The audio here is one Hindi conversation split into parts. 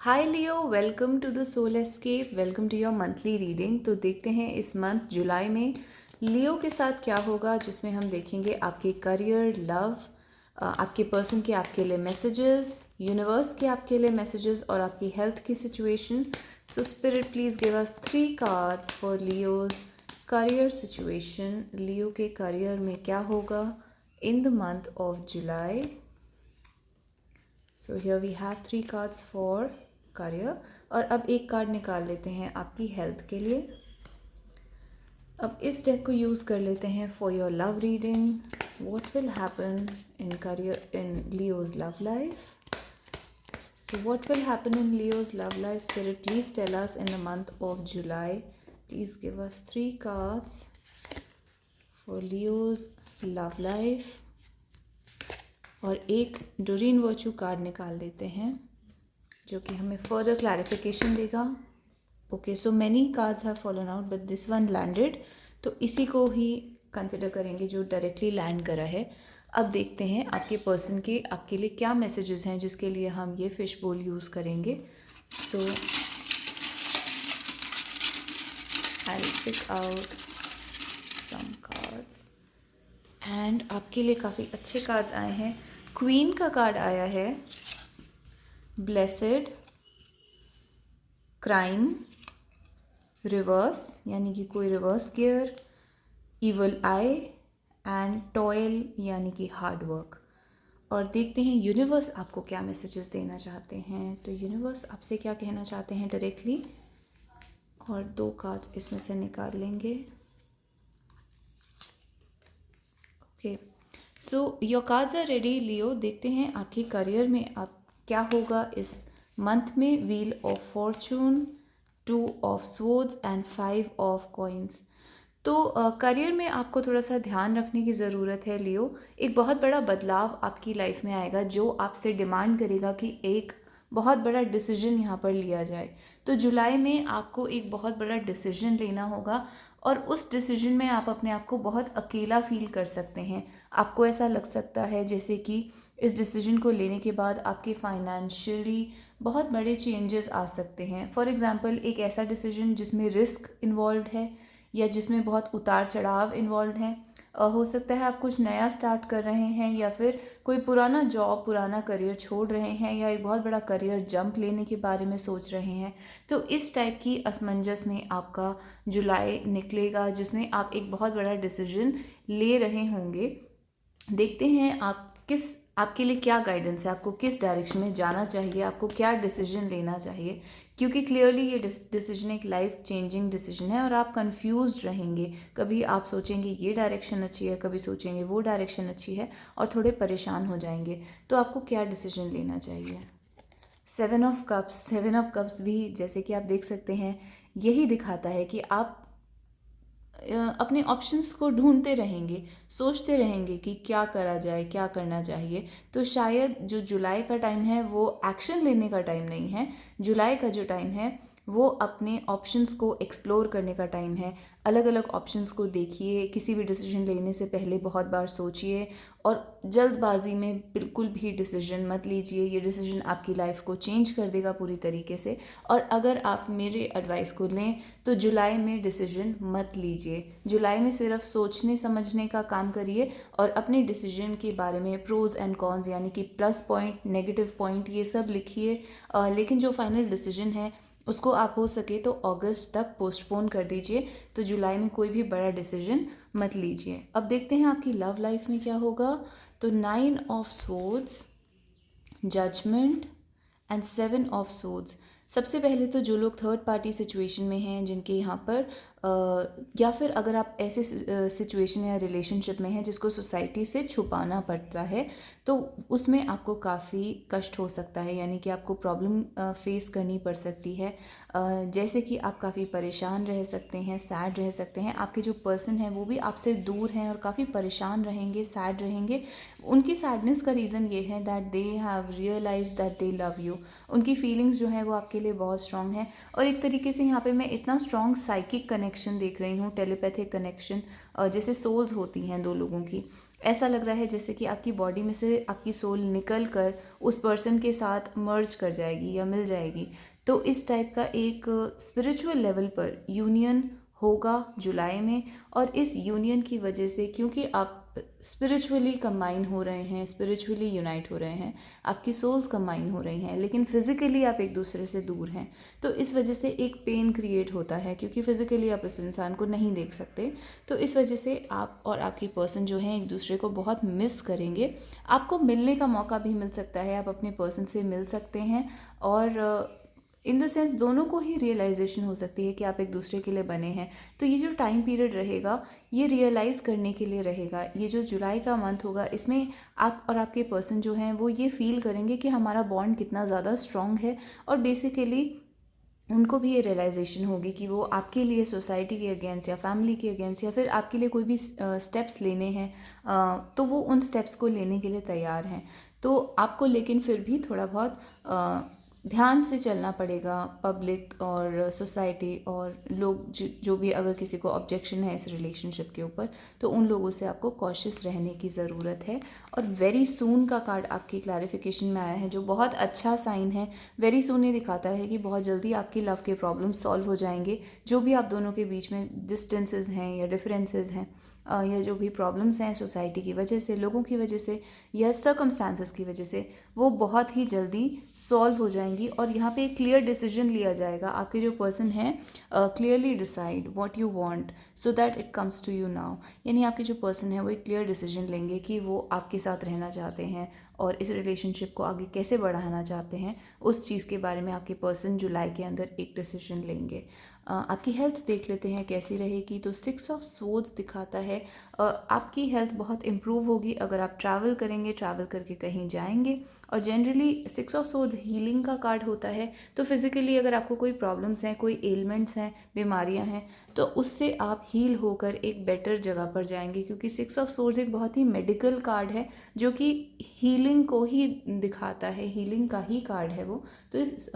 Hi Leo, welcome to the Soul Escape. Welcome to your monthly reading. तो देखते हैं इस मंथ जुलाई में लियो के साथ क्या होगा, जिसमें हम देखेंगे आपके करियर, लव, आपके पर्सन के आपके लिए मैसेजेस, यूनिवर्स के आपके लिए मैसेजेस और आपकी हेल्थ की situation. So spirit please give us 3 cards for Leo's career situation. Leo के करियर में क्या होगा in the month of July. So here we have 3 cards for career. और अब एक कार्ड निकाल लेते हैं आपकी हेल्थ के लिए। अब इस डेक को यूज़ कर लेते हैं for your love reading. What will happen in career in Leos love life. So what will happen in Leo's love life? Spirit, please tell us in the month of July. Please give us 3 cards for Leo's love life. और एक डोरीन वर्चू कार्ड निकाल लेते हैं जो कि हमें फर्दर क्लैरिफिकेशन देगा। Okay, so many cards have fallen out but this one landed, तो इसी को ही कंसिडर करेंगे जो डायरेक्टली लैंड करा है। अब देखते हैं आपके पर्सन के आपके लिए क्या मैसेजेस हैं जिसके लिए हम ये फिश बोल यूज़ करेंगे। So I will pick out some cards and आपके लिए काफ़ी अच्छे कार्ड्स आए हैं। क्वीन का कार्ड आया है, ब्लेसेड, क्राइम, रिवर्स यानी कि कोई reverse gear, evil I and toil यानी कि हार्ड वर्क। और देखते हैं यूनिवर्स आपको क्या मैसेजेस देना चाहते हैं। तो यूनिवर्स आपसे क्या कहना चाहते हैं डायरेक्टली, और 2 कार्ड्स इसमें से निकाल लेंगे। Okay, so your cards are ready Leo. देखते हैं आपके करियर में आप क्या होगा इस मंथ में। Wheel of Fortune, 2 of swords and 5 of coins. तो करियर में आपको थोड़ा सा ध्यान रखने की ज़रूरत है लियो। एक बहुत बड़ा बदलाव आपकी लाइफ में आएगा जो आपसे डिमांड करेगा कि एक बहुत बड़ा डिसीजन यहाँ पर लिया जाए। तो जुलाई में आपको एक बहुत बड़ा डिसीजन लेना होगा और उस डिसीजन में आप अपने आप को बहुत अकेला फील कर सकते हैं। आपको ऐसा लग सकता है जैसे कि इस डिसीजन को लेने के बाद आपके फाइनेंशियली बहुत बड़े चेंजेस आ सकते हैं। फॉर एग्ज़ाम्पल, एक ऐसा डिसीजन जिसमें रिस्क इन्वॉल्व है या जिसमें बहुत उतार चढ़ाव इन्वॉल्व है। हो सकता है आप कुछ नया स्टार्ट कर रहे हैं या फिर कोई पुराना जॉब, पुराना करियर छोड़ रहे हैं या एक बहुत बड़ा करियर जंप लेने के बारे में सोच रहे हैं। तो इस टाइप की असमंजस में आपका जुलाई निकलेगा जिसमें आप एक बहुत बड़ा डिसीजन ले रहे होंगे। देखते हैं आपके लिए क्या गाइडेंस है, आपको किस डायरेक्शन में जाना चाहिए, आपको क्या डिसीजन लेना चाहिए। क्योंकि क्लियरली ये डिसीजन एक लाइफ चेंजिंग डिसीजन है और आप कंफ्यूज्ड रहेंगे। कभी आप सोचेंगे ये डायरेक्शन अच्छी है, कभी सोचेंगे वो डायरेक्शन अच्छी है और थोड़े परेशान हो जाएंगे। तो आपको क्या डिसीजन लेना चाहिए। 7 ऑफ कप्स, 7 ऑफ कप्स भी जैसे कि आप देख सकते हैं यही दिखाता है कि आप अपने ऑप्शंस को ढूंढते रहेंगे, सोचते रहेंगे कि क्या करा जाए, क्या करना चाहिए। तो शायद जो जुलाई का टाइम है वो एक्शन लेने का टाइम नहीं है। जुलाई का जो टाइम है वो अपने ऑप्शंस को एक्सप्लोर करने का टाइम है। अलग अलग ऑप्शंस को देखिए, किसी भी डिसीजन लेने से पहले बहुत बार सोचिए और जल्दबाजी में बिल्कुल भी डिसीजन मत लीजिए। ये डिसीजन आपकी लाइफ को चेंज कर देगा पूरी तरीके से। और अगर आप मेरे एडवाइस को लें तो जुलाई में डिसीजन मत लीजिए। जुलाई में सिर्फ सोचने समझने का काम करिए और अपने डिसीजन के बारे में प्रोज एंड कॉन्स यानी कि प्लस पॉइंट, नेगेटिव पॉइंट ये सब लिखिए। लेकिन जो फाइनल डिसीजन है उसको आप हो सके तो अगस्त तक पोस्टपोन कर दीजिए। तो जुलाई में कोई भी बड़ा डिसीजन मत लीजिए। अब देखते हैं आपकी लव लाइफ में क्या होगा। तो 9 of swords, judgement and 7 of swords. सबसे पहले तो जो लोग थर्ड पार्टी सिचुएशन में हैं, जिनके यहाँ पर या फिर अगर आप ऐसे सिचुएशन या रिलेशनशिप में हैं जिसको सोसाइटी से छुपाना पड़ता है, तो उसमें आपको काफ़ी कष्ट हो सकता है, यानी कि आपको प्रॉब्लम फेस करनी पड़ सकती है। जैसे कि आप काफ़ी परेशान रह सकते हैं, सैड रह सकते हैं। आपके जो पर्सन है वो भी आपसे दूर हैं और काफ़ी परेशान रहेंगे, सैड रहेंगे। उनकी सैडनेस का रीज़न ये है that they have realise that they love you. उनकी फीलिंग्स जो है वो आपके लिए बहुत स्ट्रॉन्ग है। और एक तरीके से यहाँ पे मैं इतना स्ट्रॉन्ग साइकिक कनेक्शन देख रही हूँ, टेलीपैथिक कनेक्शन, जैसे सोल्स होती हैं 2 लोगों की, ऐसा लग रहा है जैसे कि आपकी बॉडी में से आपकी सोल निकल कर उस पर्सन के साथ मर्ज कर जाएगी या मिल जाएगी। तो इस टाइप का एक स्पिरिचुअल लेवल पर यूनियन होगा जुलाई में। और इस यूनियन की वजह से, क्योंकि आप स्पिरिचुअली कंबाइन हो रहे हैं, स्पिरिचुअली यूनाइट हो रहे हैं, आपकी सोल्स कंबाइन हो रही हैं, लेकिन फिजिकली आप एक दूसरे से दूर हैं, तो इस वजह से एक पेन क्रिएट होता है, क्योंकि फिजिकली आप इस इंसान को नहीं देख सकते। तो इस वजह से आप और आपकी पर्सन जो है एक दूसरे को बहुत मिस करेंगे। आपको मिलने का मौका भी मिल सकता है, आप अपने पर्सन से मिल सकते हैं, और इन द सेंस दोनों को ही रियलाइजेशन हो सकती है कि आप एक दूसरे के लिए बने हैं। तो ये जो टाइम पीरियड रहेगा ये रियलाइज़ करने के लिए रहेगा। ये जो जुलाई का मंथ होगा इसमें आप और आपके पर्सन जो हैं वो ये फील करेंगे कि हमारा बॉन्ड कितना ज़्यादा स्ट्रॉन्ग है, और बेसिकली उनको भी ये रियलाइजेशन होगी कि वो आपके लिए सोसाइटी के अगेंस्ट या फैमिली के अगेंस्ट या फिर आपके लिए कोई भी स्टेप्स लेने हैं, तो वो उन स्टेप्स को लेने के लिए तैयार हैं। तो आपको लेकिन फिर भी थोड़ा बहुत ध्यान से चलना पड़ेगा। पब्लिक और सोसाइटी और लोग जो भी, अगर किसी को ऑब्जेक्शन है इस रिलेशनशिप के ऊपर, तो उन लोगों से आपको कॉशियस रहने की ज़रूरत है। और वेरी सून का कार्ड आपकी क्लैरिफिकेशन में आया है, जो बहुत अच्छा साइन है। वेरी सून ये दिखाता है कि बहुत जल्दी आपकी लव के प्रॉब्लम सॉल्व हो जाएंगे। जो भी आप दोनों के बीच में डिस्टेंसेस हैं या डिफरेंसेस हैं, या जो भी प्रॉब्लम्स हैं सोसाइटी की वजह से, लोगों की वजह से या सर्कमस्टांसेस की वजह से, वो बहुत ही जल्दी सॉल्व हो जाएंगी। और यहाँ पे एक क्लियर डिसीजन लिया जाएगा। आपके जो पर्सन हैं clearly decide what you want so that it comes to you now. यानी आपके जो पर्सन है वो एक क्लियर डिसीजन लेंगे कि वो आपके साथ रहना चाहते हैं और इस रिलेशनशिप को आगे कैसे बढ़ाना चाहते हैं। उस चीज़ के बारे में आपके पर्सन जुलाई के अंदर एक डिसीजन लेंगे। आपकी हेल्थ देख लेते हैं कैसी रहेगी। तो 6 ऑफ स्वॉर्ड्स दिखाता है आपकी हेल्थ बहुत इम्प्रूव होगी अगर आप ट्रैवल करेंगे, ट्रैवल करके कहीं जाएंगे। और जनरली 6 ऑफ स्वॉर्ड्स हीलिंग का कार्ड होता है। तो फिज़िकली अगर आपको कोई प्रॉब्लम्स हैं, कोई एलिमेंट्स हैं, बीमारियां हैं, तो उससे आप हील होकर एक बेटर जगह पर जाएंगे, क्योंकि 6 ऑफ स्वॉर्ड्स एक बहुत ही मेडिकल कार्ड है जो कि हीलिंग को ही दिखाता है, हीलिंग का ही कार्ड है वो। तो इस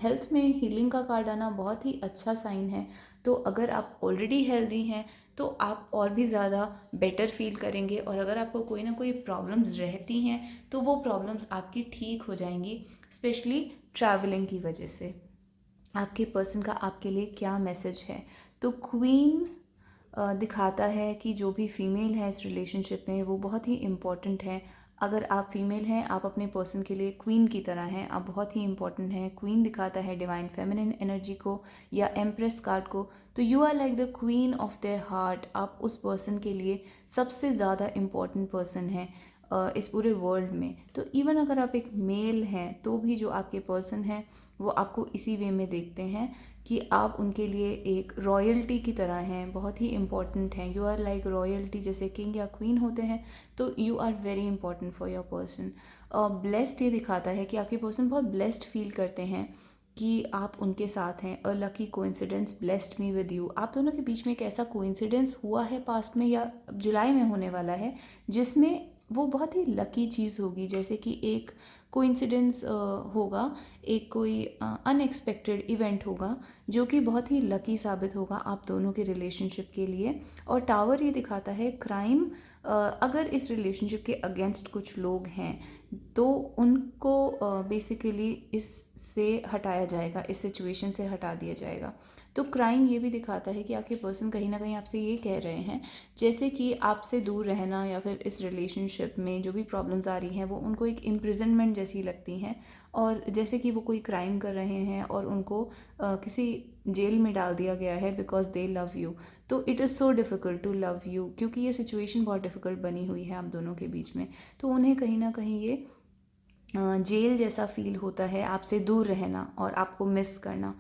हेल्थ में हीलिंग का कार्ड आना बहुत ही अच्छा साइन है। तो अगर आप ऑलरेडी हेल्दी हैं तो आप और भी ज़्यादा बेटर फील करेंगे, और अगर आपको कोई ना कोई प्रॉब्लम्स रहती हैं तो वो प्रॉब्लम्स आपकी ठीक हो जाएंगी, स्पेशली ट्रैवलिंग की वजह से। आपके पर्सन का आपके लिए क्या मैसेज है? तो क्वीन दिखाता है कि जो भी फीमेल है इस रिलेशनशिप में वो बहुत ही इम्पॉर्टेंट है। अगर आप फीमेल हैं, आप अपने पर्सन के लिए क्वीन की तरह हैं, आप बहुत ही इंपॉर्टेंट हैं। क्वीन दिखाता है डिवाइन फेमिनिन एनर्जी को या एम्प्रेस कार्ड को। तो you are like the queen of their heart. आप उस पर्सन के लिए सबसे ज़्यादा इम्पॉर्टेंट पर्सन हैं इस पूरे वर्ल्ड में। तो इवन अगर आप एक मेल हैं तो भी जो आपके पर्सन हैं वो आपको इसी वे में देखते हैं कि आप उनके लिए एक रॉयल्टी की तरह हैं, बहुत ही इंपॉर्टेंट हैं। यू आर लाइक रॉयल्टी, जैसे किंग या क्वीन होते हैं, तो you are very important for your person. Blessed ये दिखाता है कि आपके पर्सन बहुत ब्लेस्ड फील करते हैं कि आप उनके साथ हैं। अ lucky coincidence blessed me with you. आप दोनों के बीच में एक ऐसा कोइंसिडेंस हुआ है पास्ट में या जुलाई में होने वाला है जिसमें वो बहुत ही लकी चीज़ होगी, जैसे कि एक कोइंसिडेंस होगा, एक कोई अनएक्सपेक्टेड इवेंट होगा जो कि बहुत ही लकी साबित होगा आप दोनों के रिलेशनशिप के लिए। और टावर ये दिखाता है क्राइम। अगर इस रिलेशनशिप के अगेंस्ट कुछ लोग हैं तो उनको बेसिकली इससे हटाया जाएगा, इस सिचुएशन से हटा दिया जाएगा। तो क्राइम ये भी दिखाता है कि आपके पर्सन कहीं ना कहीं आपसे ये कह रहे हैं जैसे कि आपसे दूर रहना या फिर इस रिलेशनशिप में जो भी प्रॉब्लम्स आ रही हैं वो उनको एक इम्प्रिजनमेंट जैसी लगती हैं, और जैसे कि वो कोई क्राइम कर रहे हैं और उनको किसी जेल में डाल दिया गया है बिकॉज दे लव यू। तो it is so difficult to love you, क्योंकि ये सिचुएशन बहुत डिफ़िकल्ट बनी हुई है आप दोनों के बीच में। तो उन्हें कहीं ना कहीं ये जेल जैसा फील होता है, आपसे दूर रहना और आपको मिस करना।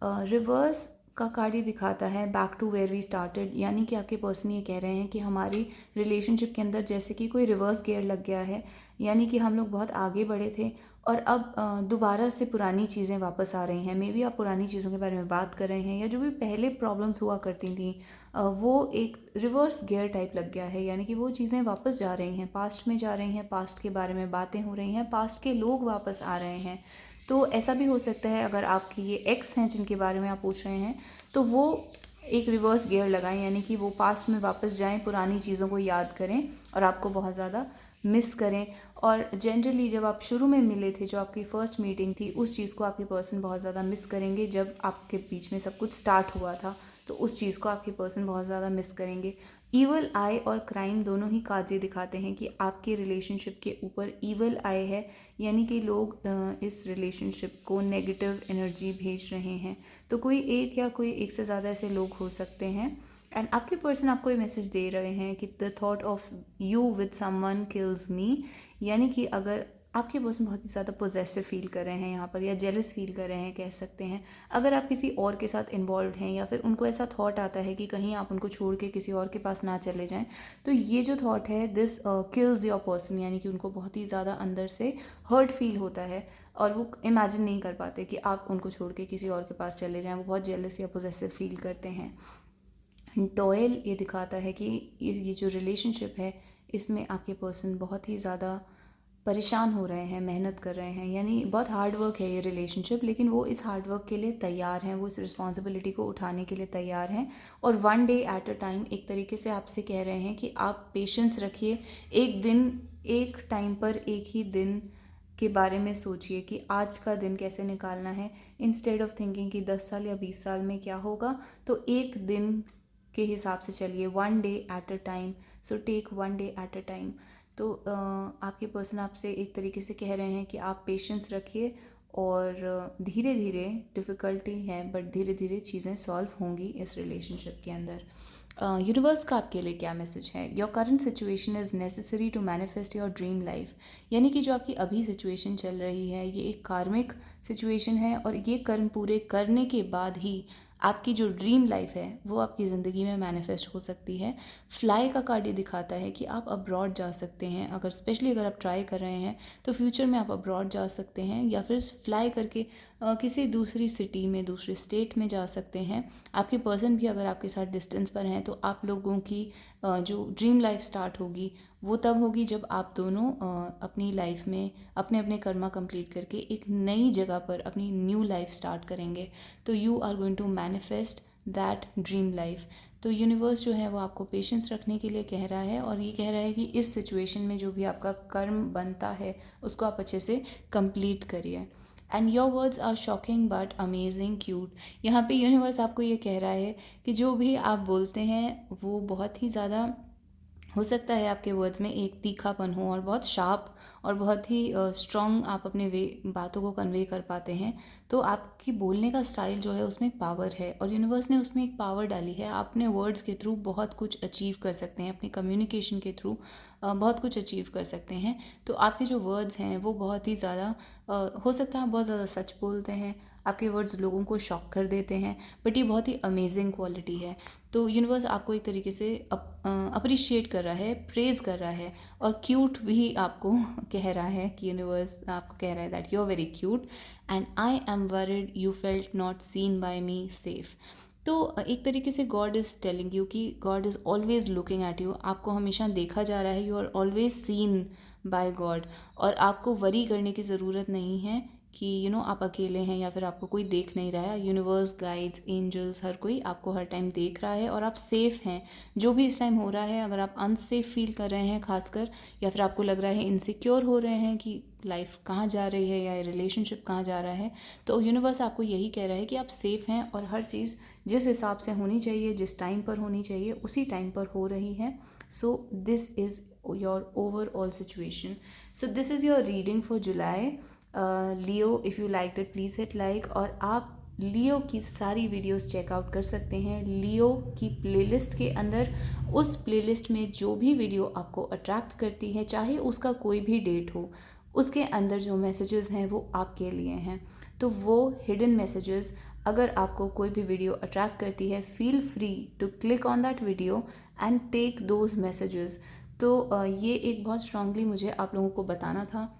रिवर्स का कार्ड ये दिखाता है back to where we started, यानी कि आपके पर्सन ये कह रहे हैं कि हमारी रिलेशनशिप के अंदर जैसे कि कोई रिवर्स गियर लग गया है, यानी कि हम लोग बहुत आगे बढ़े थे और अब दोबारा से पुरानी चीज़ें वापस आ रही हैं। मे बी आप पुरानी चीज़ों के बारे में बात कर रहे हैं, या जो भी पहले प्रॉब्लम्स हुआ करती थी वो एक रिवर्स गियर टाइप लग गया है, यानी कि वो चीज़ें वापस जा रही हैं, पास्ट में जा रही हैं, पास्ट के बारे में बातें हो रही हैं, पास्ट के लोग वापस आ रहे हैं। तो ऐसा भी हो सकता है अगर आपकी ये एक्स हैं जिनके बारे में आप पूछ रहे हैं, तो वो एक रिवर्स गियर लगाएं, यानी कि वो पास्ट में वापस जाएं, पुरानी चीज़ों को याद करें और आपको बहुत ज़्यादा मिस करें। और जनरली जब आप शुरू में मिले थे, जो आपकी फ़र्स्ट मीटिंग थी, उस चीज़ को आपके पर्सन बहुत ज़्यादा मिस करेंगे। जब आपके बीच में सब कुछ स्टार्ट हुआ था तो उस चीज़ को आपके पर्सन बहुत ज़्यादा मिस करेंगे। ईवल आई और क्राइम दोनों ही काजे दिखाते हैं कि आपके रिलेशनशिप के ऊपर ईवल आई है, यानी कि लोग इस रिलेशनशिप को नेगेटिव एनर्जी भेज रहे हैं। तो कोई एक से ज़्यादा ऐसे लोग हो सकते हैं। एंड आपके पर्सन आपको ये मैसेज दे रहे हैं कि the thought of you with someone kills me, यानी कि अगर आपके पर्सन बहुत ही ज़्यादा पोजेसिव फील कर रहे हैं यहाँ पर, या जेलस फील कर रहे हैं कह सकते हैं। अगर आप किसी और के साथ इन्वॉल्व हैं, या फिर उनको ऐसा थॉट आता है कि कहीं आप उनको छोड़ के किसी और के पास ना चले जाएं, तो ये जो थॉट है दिस किल्स योर पर्सन, यानी कि उनको बहुत ही ज़्यादा अंदर से हर्ट फील होता है और वो इमेजिन नहीं कर पाते कि आप उनको छोड़ के किसी और के पास चले जाएं। वो बहुत जेलस या पोजेसिव फील करते हैं। टॉयल ये दिखाता है कि ये जो रिलेशनशिप है इसमें आपके पर्सन बहुत ही ज़्यादा परेशान हो रहे हैं, मेहनत कर रहे हैं, यानी बहुत हार्ड वर्क है ये रिलेशनशिप, लेकिन वो इस हार्ड वर्क के लिए तैयार हैं, वो इस रिस्पॉन्सिबिलिटी को उठाने के लिए तैयार हैं। और one day at a time एक तरीके से आपसे कह रहे हैं कि आप पेशेंस रखिए, एक दिन एक टाइम पर एक ही दिन के बारे में सोचिए कि आज का दिन कैसे निकालना है, इंस्टेड ऑफ थिंकिंग कि 10 साल या 20 साल में क्या होगा। तो एक दिन के हिसाब से चलिए, one day at a time, so take one day at a time. तो आपके पर्सन आपसे एक तरीके से कह रहे हैं कि आप पेशेंस रखिए और धीरे धीरे, डिफ़िकल्टी है बट धीरे धीरे चीज़ें सॉल्व होंगी इस रिलेशनशिप के अंदर। यूनिवर्स का आपके लिए क्या मैसेज है? Your current situation is necessary to manifest your dream life, यानी कि जो आपकी अभी सिचुएशन चल रही है ये एक कार्मिक सिचुएशन है, और ये कर्म पूरे करने के बाद ही आपकी जो ड्रीम लाइफ है वो आपकी ज़िंदगी में मैनिफेस्ट हो सकती है। फ्लाई का कार्ड ये दिखाता है कि आप अब्रॉड जा सकते हैं, अगर स्पेशली अगर आप ट्राई कर रहे हैं तो फ्यूचर में आप अब्रॉड जा सकते हैं, या फिर फ्लाई करके किसी दूसरी सिटी में, दूसरे स्टेट में जा सकते हैं। आपके पर्सन भी अगर आपके साथ डिस्टेंस पर हैं तो आप लोगों की जो ड्रीम लाइफ स्टार्ट होगी वो तब होगी जब आप दोनों अपनी लाइफ में अपने अपने कर्मा कंप्लीट करके एक नई जगह पर अपनी न्यू लाइफ स्टार्ट करेंगे। तो you are going to manifest that dream life. तो यूनिवर्स जो है वो आपको पेशेंस रखने के लिए कह रहा है, और ये कह रहा है कि इस सिचुएशन में जो भी आपका कर्म बनता है उसको आप अच्छे से कंप्लीट करिए। And your words are shocking but amazing cute, यहाँ पे यूनिवर्स आपको ये कह रहा है कि जो भी आप बोलते हैं वो बहुत ही ज़्यादा, हो सकता है आपके वर्ड्स में एक तीखापन हो और बहुत शार्प और बहुत ही स्ट्रॉन्ग आप अपने बातों को कन्वे कर पाते हैं। तो आपकी बोलने का स्टाइल जो है उसमें एक पावर है, और यूनिवर्स ने उसमें एक पावर डाली है। आप अपने वर्ड्स के थ्रू बहुत कुछ अचीव कर सकते हैं, अपनी कम्युनिकेशन के थ्रू बहुत कुछ अचीव कर सकते हैं। तो आपके जो वर्ड्स हैं वो बहुत ही ज़्यादा, हो सकता है आप बहुत ज़्यादा सच बोलते हैं, आपके वर्ड्स लोगों को शॉक कर देते हैं, बट ये बहुत ही अमेजिंग क्वालिटी है। तो यूनिवर्स आपको एक तरीके से अप्रिशिएट कर रहा है, प्रेज़ कर रहा है, और क्यूट भी आपको कह रहा है कि यूनिवर्स आपको कह रहा है that you are very cute and I am worried you felt not seen by me safe. तो एक तरीके से गॉड इज़ टेलिंग यू कि God is always looking at you, आपको हमेशा देखा जा रहा है, you are always seen by God, और आपको वरी करने की ज़रूरत नहीं है कि आप अकेले हैं या फिर आपको कोई देख नहीं रहा है। यूनिवर्स, गाइड्स, एंजल्स, हर कोई आपको हर टाइम देख रहा है और आप सेफ़ हैं। जो भी इस टाइम हो रहा है, अगर आप अनसेफ फील कर रहे हैं खासकर, या फिर आपको लग रहा है इनसिक्योर हो रहे हैं कि लाइफ कहाँ जा रही है या रिलेशनशिप कहाँ जा रहा है, तो यूनिवर्स आपको यही कह रहा है कि आप सेफ़ हैं और हर चीज़ जिस हिसाब से होनी चाहिए, जिस टाइम पर होनी चाहिए, उसी टाइम पर हो रही है। So this is your overall situation. So this is your reading for July. Leo, if you like it please hit like, और आप लियो की सारी वीडियोस चेकआउट कर सकते हैं लियो की प्लेलिस्ट के अंदर। उस प्लेलिस्ट में जो भी वीडियो आपको अट्रैक्ट करती है, चाहे उसका कोई भी डेट हो, उसके अंदर जो मैसेजेस हैं वो आपके लिए हैं। तो वो हिडन मैसेजेस, अगर आपको कोई भी वीडियो अट्रैक्ट करती है, feel free to click on that video and take those messages. तो ये एक बहुत स्ट्रांगली मुझे आप लोगों को बताना था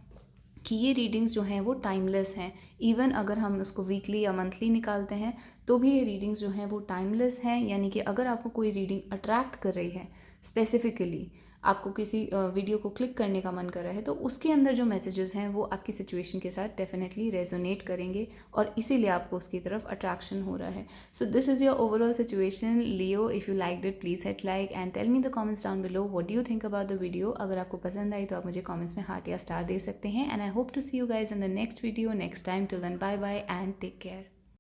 कि ये रीडिंग्स जो हैं वो टाइमलेस हैं। इवन अगर हम उसको वीकली या मंथली निकालते हैं तो भी ये रीडिंग्स जो हैं वो टाइमलेस हैं, यानी कि अगर आपको कोई रीडिंग अट्रैक्ट कर रही है स्पेसिफिकली, आपको किसी वीडियो को क्लिक करने का मन कर रहा है, तो उसके अंदर जो मैसेजेस हैं वो आपकी सिचुएशन के साथ डेफिनेटली रेजोनेट करेंगे और इसीलिए आपको उसकी तरफ अट्रैक्शन हो रहा है. So this is your overall situation Leo. If you like it please hit like and tell me the comments down below what do you think about the video. अगर आपको पसंद आई तो आप मुझे कमेंट्स में हार्ट या स्टार दे सकते हैं. And I hope to see you guys in the next video next time. Till then bye bye and take care.